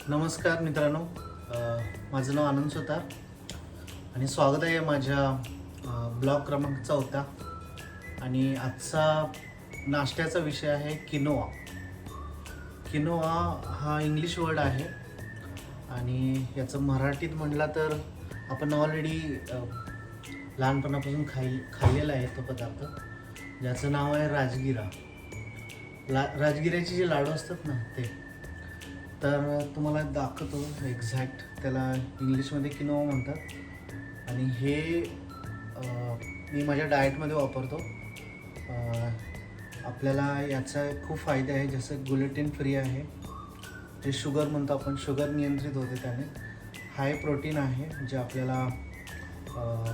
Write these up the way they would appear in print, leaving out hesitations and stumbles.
नमस्कार मित्रांनो, माझं नाव आनंद सुतार आणि स्वागत आहे माझ्या ब्लॉग क्रमांक 4. आणि आजचा नाश्त्याचा विषय आहे किनोआ. किनोआ हा इंग्लिश वर्ड आहे आणि याचं मराठीत म्हटलं तर आपण ऑलरेडी लहानपणापासून खाल्लेला आहे तो पदार्थ, ज्याचं नाव आहे राजगिरा. राजगिऱ्याचे जे लाडू असतात ना ते, तर तुम्हाला दाखवतो एक्झॅक्ट. त्याला इंग्लिशमध्ये किनोआ म्हणतात आणि हे मी माझ्या डाएटमध्ये वापरतो. आपल्याला याचा खूप फायदे आहे, जसं ग्लुटेन फ्री आहे, जे शुगर म्हणतो आपण, शुगर नियंत्रित होते त्याने. हाय प्रोटीन आहे, जे आपल्याला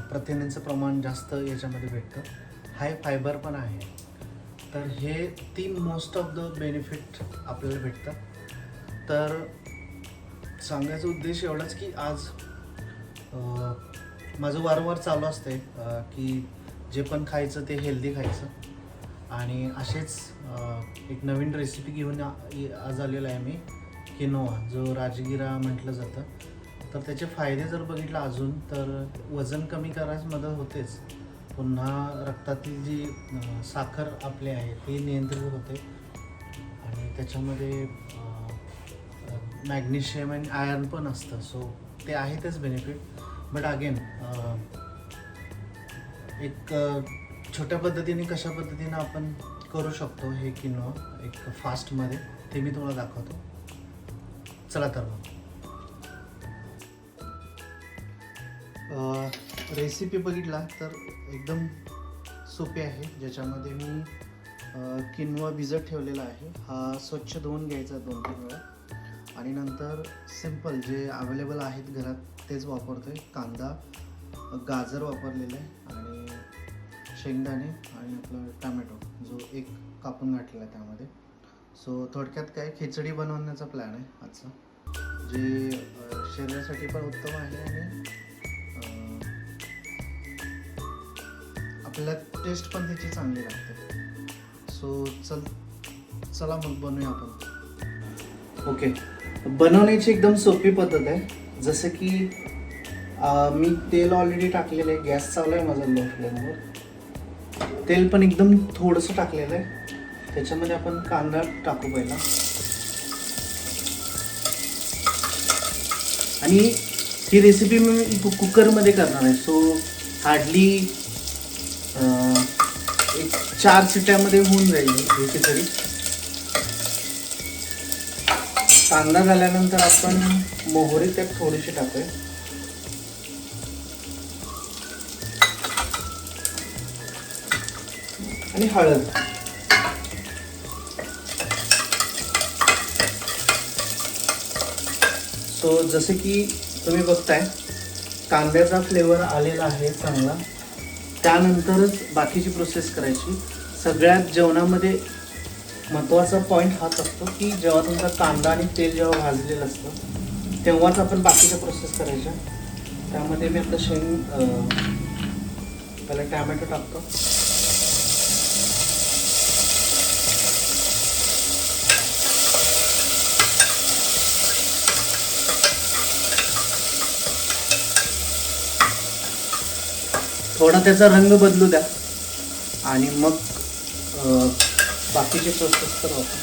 प्रथिनांचं प्रमाण जास्त याच्यामध्ये भेटतं. हाय फायबर पण आहे. तर हे 3 मोस्ट ऑफ द बेनिफिट आपल्याला भेटतात. तर सांगायचा उद्देश एवढाच की आज माझं वारंवार चालू असते की जे पण खायचं ते हेल्दी खायचं. आणि असेच एक नवीन रेसिपी घेऊन आज आलेला आहे मी, किनोआ, जो राजगिरा म्हटलं जातं. तर त्याचे फायदे जर बघितलं अजून, तर वजन कमी करायला मदत होतेच, पुन्हा रक्तातील जी साखर आपली आहे ती नियंत्रित होते आणि त्याच्यामध्ये मॅग्नेशियम आणि आयर्न पण असतं. सो ते आहेतच बेनिफिट. बट अगेन एक छोट्या पद्धतीने कशा पद्धतीनं आपण करू शकतो हे किनोआ एक फास्टमध्ये, ते मी तुम्हाला दाखवतो. चला तर मग रेसिपी बघितला तर एकदम सोपी आहे. ज्याच्यामध्ये मी किनोआ भिजत ठेवलेला आहे. हा स्वच्छ धुवून घ्यायचा 2-3 वेळा आणि नंतर सिंपल जे अवेलेबल आहेत घरात तेच वापरतो आहे. कांदा, गाजर वापरलेलं आहे आणि शेंगदाणे आणि आपलं टमॅटो जो एक कापून घातलेला आहे त्यामध्ये. सो थोडक्यात काय, खिचडी बनवण्याचा प्लॅन आहे आजचा, जे शरीरासाठी पण उत्तम आहे आणि आपल्याला टेस्ट पण त्याची चांगली लागते. सो चला मग बनवूया आपण. ओके, बनवण्याची एकदम सोपी पद्धत आहे. जसं की मी तेल ऑलरेडी टाकलेलं आहे, गॅस चालू आहे माझा लो फ्लेमवर. तेल पण एकदम थोडंसं टाकलेलं आहे. त्याच्यामध्ये आपण कांदा टाकू पहिला. आणि ही रेसिपी मी कुकरमध्ये करणार आहे. सो हार्डली एक 4 शिट्यामध्ये होऊन जाईल ही खिचडी. कांदा झाल्यानंतर आपण मोहरी त्यात थोडीशी टाकूया आणि हळद. सो जसे की तुम्ही बघताय, कांद्याचा फ्लेवर आलेला आहे चांगला. त्यानंतरच बाकीची प्रोसेस करायची. सगळ्यात जेवणामध्ये महत्त्वाचा पॉईंट हाच असतो की जेव्हा तुमचा कांदा आणि तेल जेव्हा भाजलेलं असतं तेव्हाच आपण बाकीच्या प्रोसेस करायच्या. त्यामध्ये मी आपलं पहिला टॅमॅटो टाकतो. थोडा त्याचा रंग बदलू द्या आणि मग बाकीची प्रोसेस करू आपण.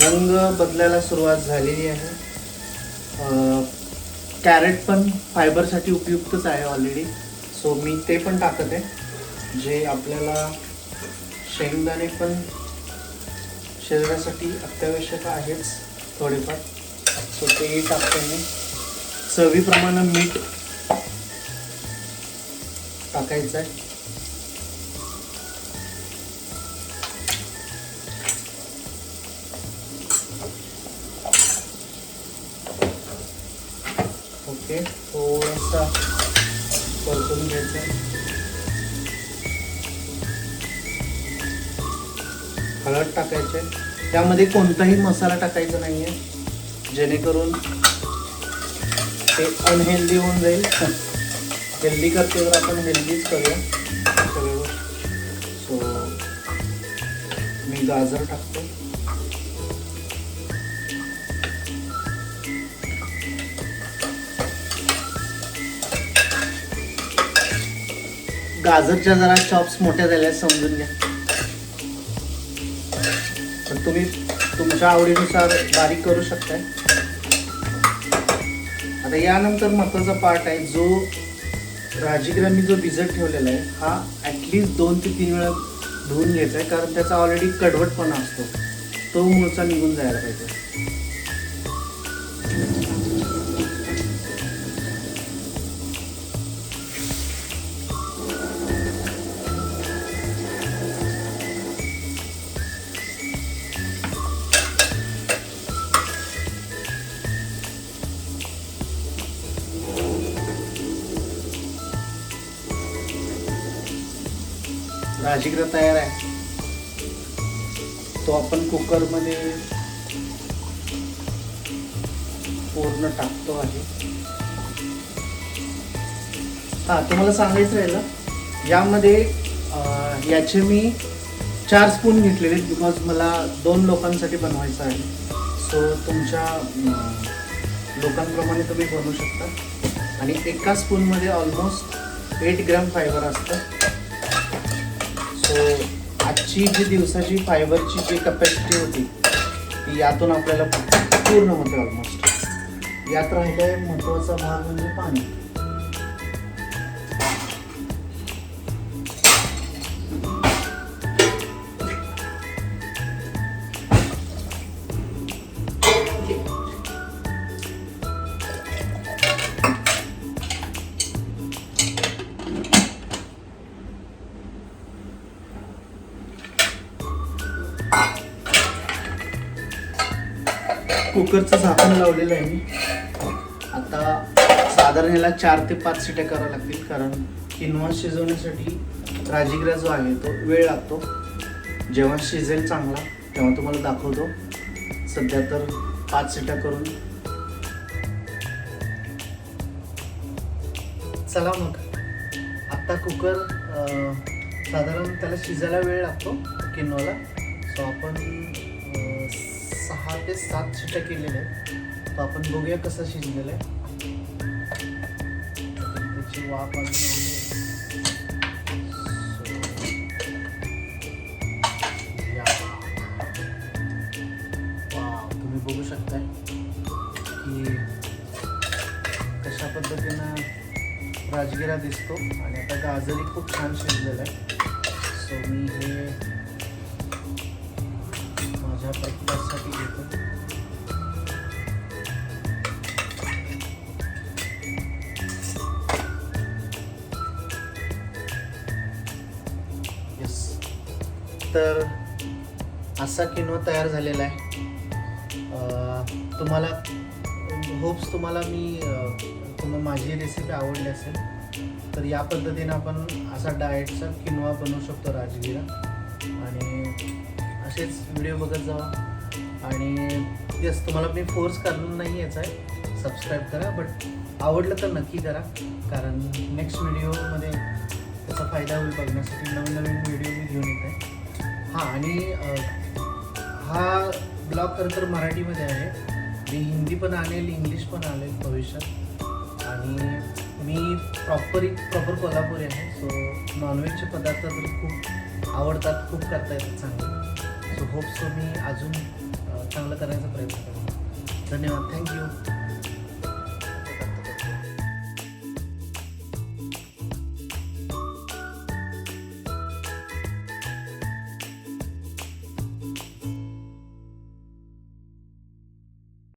रंग बदलायला सुरुवात झालेली आहे. कॅरेट पण फायबरसाठी उपयुक्तच आहे ऑलरेडी, सो मी ते पण टाकत आहे. जे आपल्याला शेंगदाणे पण शरीरासाठी अत्यावश्यक आहेच थोडेफार, सो तेही टाकते मी. चवीप्रमाणे मीठ टाकायचं आहे. ओके, थोडासा परतून घ्यायचं आहे. हळद टाकायचे. त्यामध्ये कोणताही मसाला टाकायचा नाही आहे, जेणेकरून ते अनहेल्दी होऊन जाईल. हेल्दी करते तर आपण हेल्दीच करूया सगळं. सो मी गाजर टाकतो. गाजरच्या जरा चॉप्स मोठ्या झाल्या समजून घ्या. तर तुम्ही तुमच्या आवडीनुसार बारीक करू शकताय. आता यानंतर महत्त्वाचा पार्ट आहे, जो राजगिरा मी जो भिजत ठेवलेला आहे हा ॲटलिस्ट 2 ते 3 वेळा धुवून घ्यायचा आहे, कारण त्याचा ऑलरेडी कडवटपणा असतो, तो मूळचा निघून जायला पाहिजे. राजगिरा तयार आहे, तो आपण कुकरमध्ये पूर्ण टाकतो आहे. तुम्हाला सांगायचं राहिलं, यामध्ये याचे मी 4 स्पून घेतलेले आहेत, बिकॉज मला 2 लोकांसाठी बनवायचं आहे. सो तुमच्या लोकांप्रमाणे तुम्ही बनवू शकता. आणि एका स्पूनमध्ये ऑलमोस्ट 8 ग्रॅम फायबर असतं. सो आजची जी दिवसाची फायबरची जी कपॅसिटी होती ती यातून आपल्याला पूर्ण होते ऑलमोस्ट. यात राहिलं आहे महत्त्वाचा भाग म्हणजे पाणी. कुकरचं झाकण लावलेलं आहे मी. आता साधारण याला 4 ते 5 शिट्या कराव्या लागतील, कारण किनवा शिजवण्यासाठी राजगिरा जो आहे तो वेळ लागतो. जेव्हा शिजेल चांगला तेव्हा तुम्हाला दाखवतो. सध्या तर 5 शिट्या करून चला. मग आता कुकर साधारण त्याला शिजायला वेळ लागतो किनवाला. सो आपण 6 ते 7 शिट्या केलेल्या आहेत. तर आपण बघूया कसं शिजलेलं आहे. त्याची वाफ अजून तुम्ही बघू शकताय की कशा पद्धतीनं राजगिरा दिसतो. आणि आता गाजरही खूप छान शिजलेलं आहे. सो मी हे माझ्या ब्रेकफास्टसाठी घेतो. येस, तर असा किनवा तयार झालेला आहे. तुम्हाला होप्स तुम्हाला माझी रेसिपी आवडली असेल, तर या पद्धतीने आपण असा डाएटचा किनवा बनवू शकतो राजगिरा. आणि असेच व्हिडिओ बघत जावा. आणि येस, तुम्हाला मी फोर्स करणार नाही याचा आहे, सबस्क्राईब करा. बट आवडलं तर नक्की करा, कारण नेक्स्ट व्हिडिओमध्ये त्याचा फायदा होईल बघण्यासाठी. नवीन नवीन व्हिडिओ मी घेऊन येत आहे. आणि हा ब्लॉग खरं तर मराठीमध्ये आहे. मी हिंदी पण आणेल, इंग्लिश पण आणेल भविष्यात. आणि मी प्रॉपर कोल्हापुरी आहे. सो नॉनव्हेजचे पदार्थ तर खूप आवडतात, खूप करता येतात चांगले. सो होप सो मी अजून चांगलं करण्याचा प्रयत्न करेन. धन्यवाद. थँक्यू.